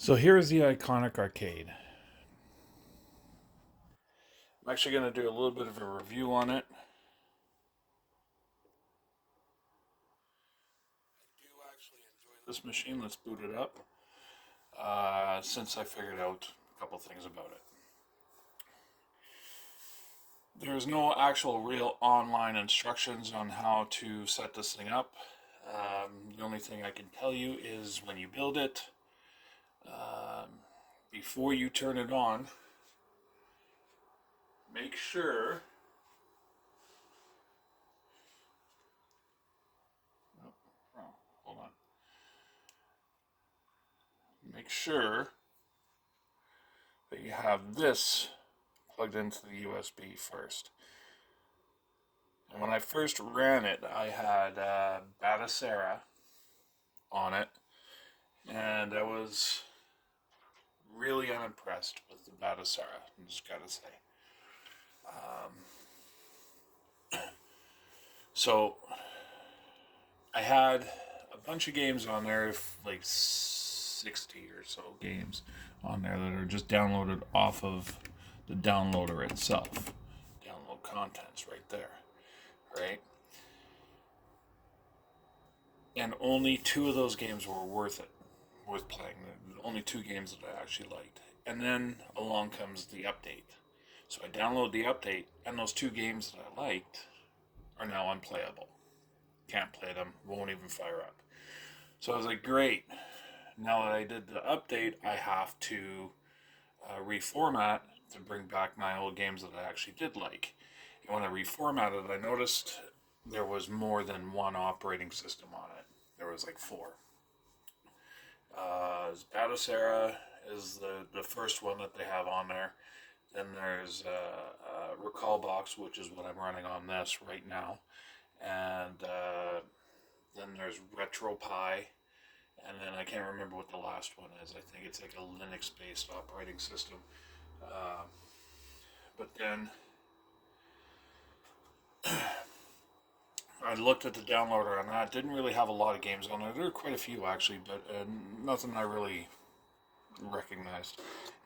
So here's the iconic arcade. I'm actually going to do a little bit of a review on it. I do actually enjoy this machine. Let's boot it up. Since I figured out a couple things about it. There's no actual real online instructions on how to set this thing up. The only thing I can tell you is when you build it, um, before you turn it on, make sure. Oh, hold on. Make sure that you have this plugged into the USB first. And when I first ran it, I had Batocera on it, and I was really unimpressed with the Batocera, I just gotta say. Um, so I had a bunch of games on there, like 60 or so games on there that are just downloaded off of the downloader itself. Download contents right there, right? And only two of those games were worth playing. Only two games that I actually liked. And then along comes the update. So I download the update, and those two games that I liked are now unplayable. Can't play them, won't even fire up. So I was like, great. Now that I did the update, I have to reformat to bring back my old games that I actually did like. And when I reformatted, I noticed there was more than one operating system on it. There was like four. Batocera is the first one that they have on there. Then there's Recalbox, which is what I'm running on this right now. And then there's RetroPie. And then I can't remember what the last one is. I think it's like a Linux based operating system. Uh, but then I looked at the downloader and that didn't really have a lot of games on there. There were quite a few actually, but nothing I really recognized.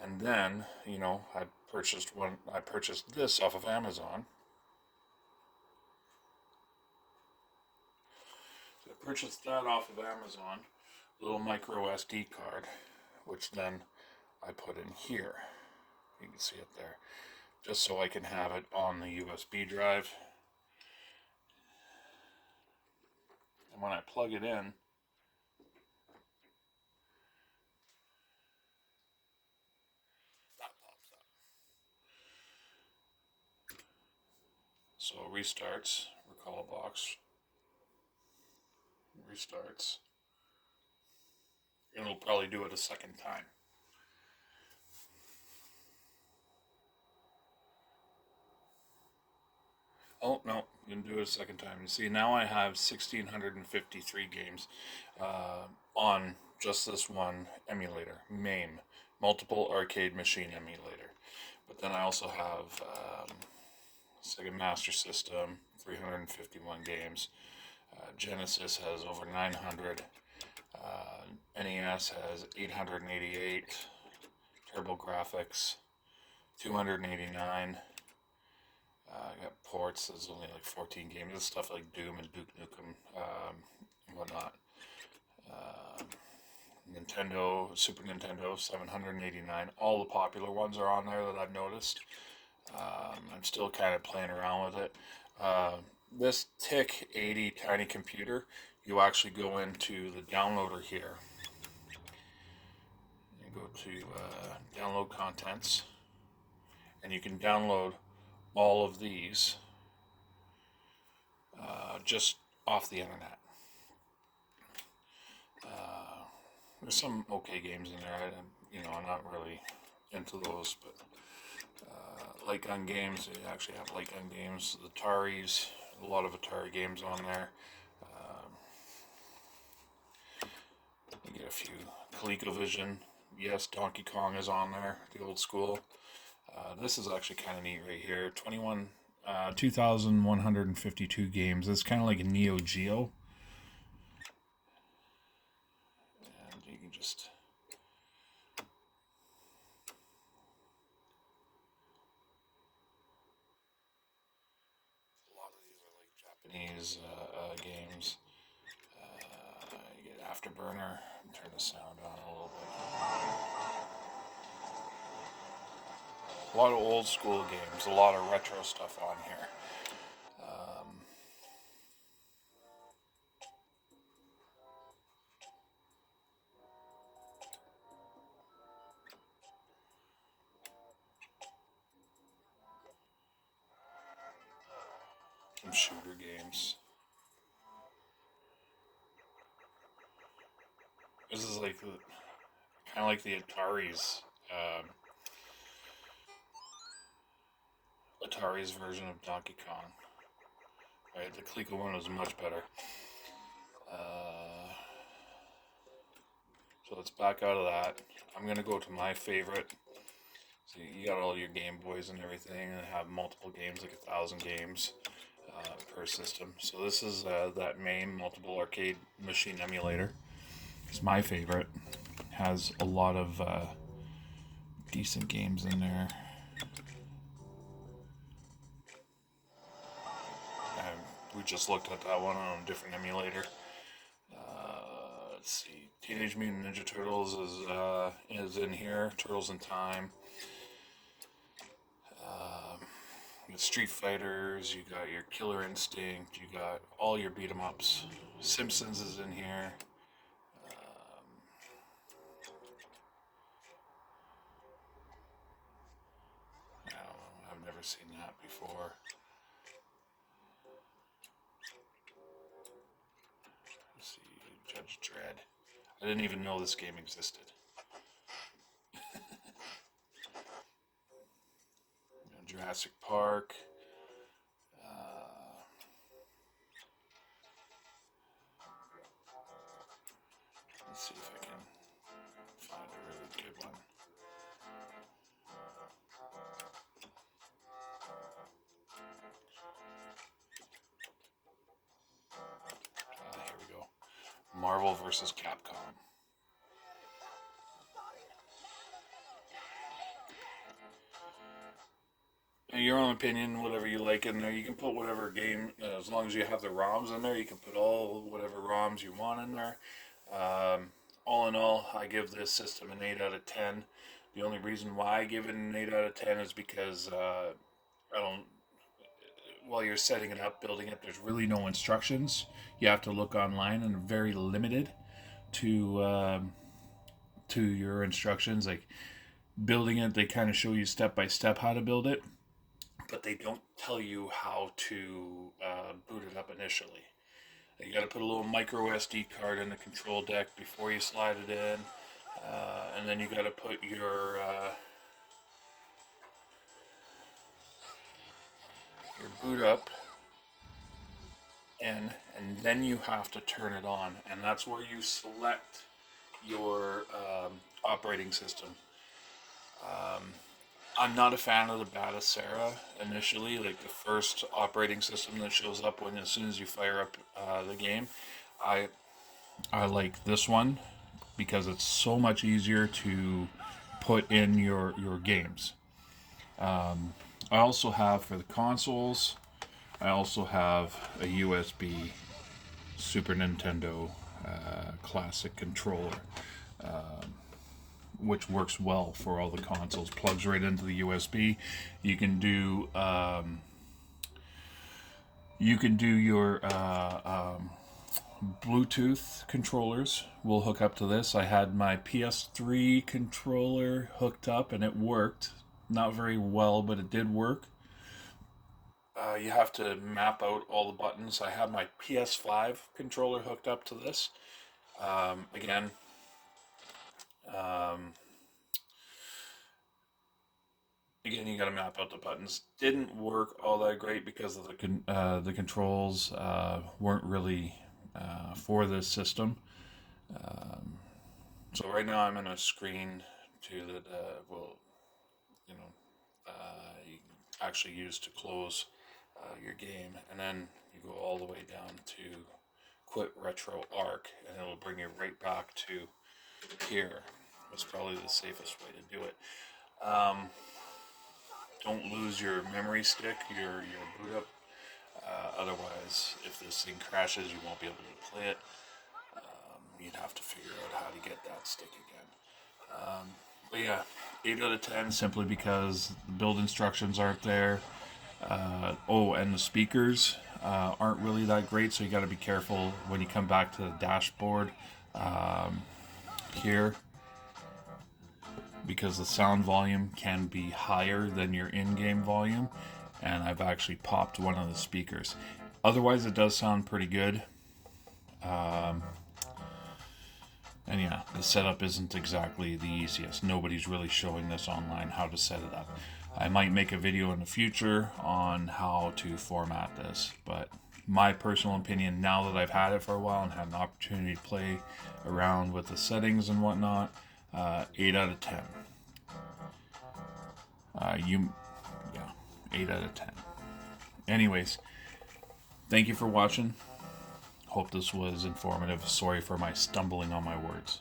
And then, I purchased this off of Amazon. So I purchased that off of Amazon, little micro SD card, which then I put in here. You can see it there, just so I can have it on the USB drive. And when I plug it in, that pops up. So it restarts, Recalbox, restarts, and it'll probably do it a second time. Oh, no, didn't do it a second time. You see, now I have 1,653 games on just this one emulator, MAME, Multiple Arcade Machine Emulator. But then I also have Sega Master System, 351 games. Genesis has over 900. NES has 888. TurboGrafx, 289. I got ports. There's only like 14 games. There's stuff like Doom and Duke Nukem and whatnot. Uh, Nintendo, Super Nintendo, 789. All the popular ones are on there that I've noticed. I'm still kind of playing around with it. This TIC 80 tiny computer, you actually go into the downloader here. You go to download contents, and you can download all of these just off the internet. There's some okay games in there. I'm not really into those, but light gun games. They actually have light gun games. The Ataris, a lot of Atari games on there. You get a few ColecoVision. Yes, Donkey Kong is on there. The old school. This is actually kind of neat right here. 2,152 games. It's kind of like a Neo Geo. And you can just these games. You get Afterburner. Turn the sound on a little bit. A lot of old school games, a lot of retro stuff on here. Some shooter games. This is like kind of like the Atari's version of Donkey Kong. Right, the Coleco one was much better. So let's back out of that. I'm gonna go to my favorite. So you got all your Game Boys and everything, and have multiple games, like 1,000 games per system. So this is that MAME multiple arcade machine emulator. It's my favorite. Has a lot of decent games in there. We just looked at that one on a different emulator. Let's see. Teenage Mutant Ninja Turtles is in here. Turtles in Time. You got Street Fighters. You got your Killer Instinct. You got all your beat 'em ups. Simpsons is in here. I don't know. I've never seen that before. Let's see. Judge Dredd. I didn't even know this game existed. Jurassic Park. Let's see if I can find a really good one. Here we go. Marvel vs. Capcom. Your own opinion, whatever you like in there. You can put whatever game, as long as you have the ROMs in there, you can put whatever ROMs you want in there. All in all, I give this system an 8 out of 10. The only reason why I give it an 8 out of 10 is because I don't. While you're setting it up, building it, there's really no instructions. You have to look online, and very limited to your instructions. Like building it, they kind of show you step by step how to build it, but they don't tell you how to boot it up initially. You got to put a little micro SD card in the control deck before you slide it in, and then you got to put your boot up in, and then you have to turn it on, and that's where you select your operating system. I'm not a fan of the Batocera initially, like the first operating system that shows up as soon as you fire up the game. I like this one because it's so much easier to put in your games. I also have for the consoles, I also have a USB Super Nintendo classic controller, which works well for all the consoles. Plugs right into the USB. You can do your Bluetooth controllers will hook up to this. I had my PS3 controller hooked up and it worked. Not very well, but it did work. You have to map out all the buttons. I have my PS5 controller hooked up to this. Again, you got to map out the buttons. Didn't work all that great because of the controls weren't really for this system. So right now I'm in a screen that you know you can actually use to close your game, and then you go all the way down to quit RetroArch, and it'll bring you right back to here. That's probably the safest way to do it. Don't lose your memory stick, your boot up Otherwise, if this thing crashes, you won't be able to play it. You'd have to figure out how to get that stick again. But yeah, 8 out of 10 simply because the build instructions aren't there. And the speakers aren't really that great, so you got to be careful when you come back to the dashboard here, because the sound volume can be higher than your in-game volume, and I've actually popped one of the speakers. Otherwise, it does sound pretty good. And yeah, the setup isn't exactly the easiest. Nobody's really showing this online how to set it up. I might make a video in the future on how to format this, but my personal opinion, now that I've had it for a while and had an opportunity to play around with the settings and whatnot, 8 out of 10. 8 out of 10. Anyways, thank you for watching. Hope this was informative. Sorry for my stumbling on my words.